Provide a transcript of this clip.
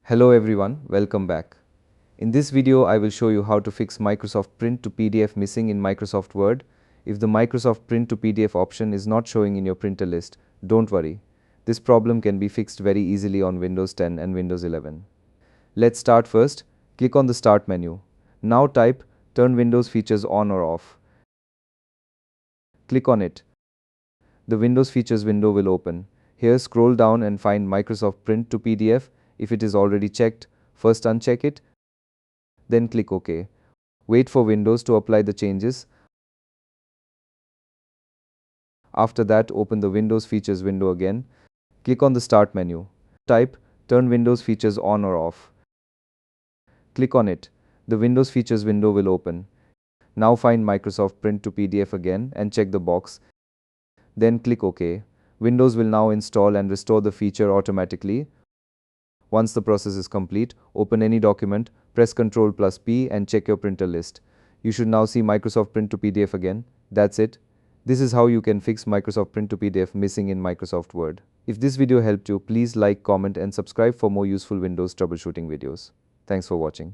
Hello everyone, welcome back. In this video, I will show you how to fix Microsoft Print to PDF missing in Microsoft Word. If the Microsoft Print to PDF option is not showing in your printer list, don't worry. This problem can be fixed very easily on Windows 10 and Windows 11. Let's start first. Click on the Start menu. Now type Turn Windows Features on or off. Click on it. The Windows Features window will open. Here, scroll down and find Microsoft Print to PDF. If it is already checked, first uncheck it, then click OK. Wait for Windows to apply the changes. After that, open the Windows Features window again. Click on the Start menu. Type Turn Windows Features on or off. Click on it. The Windows Features window will open. Now find Microsoft Print to PDF again and check the box. Then click OK. Windows will now install and restore the feature automatically. Once the process is complete, open any document, press Ctrl+P and check your printer list. You should now see Microsoft Print to PDF again. That's it. This is how you can fix Microsoft Print to PDF missing in Microsoft Word. If this video helped you, please like, comment and subscribe for more useful Windows troubleshooting videos. Thanks for watching.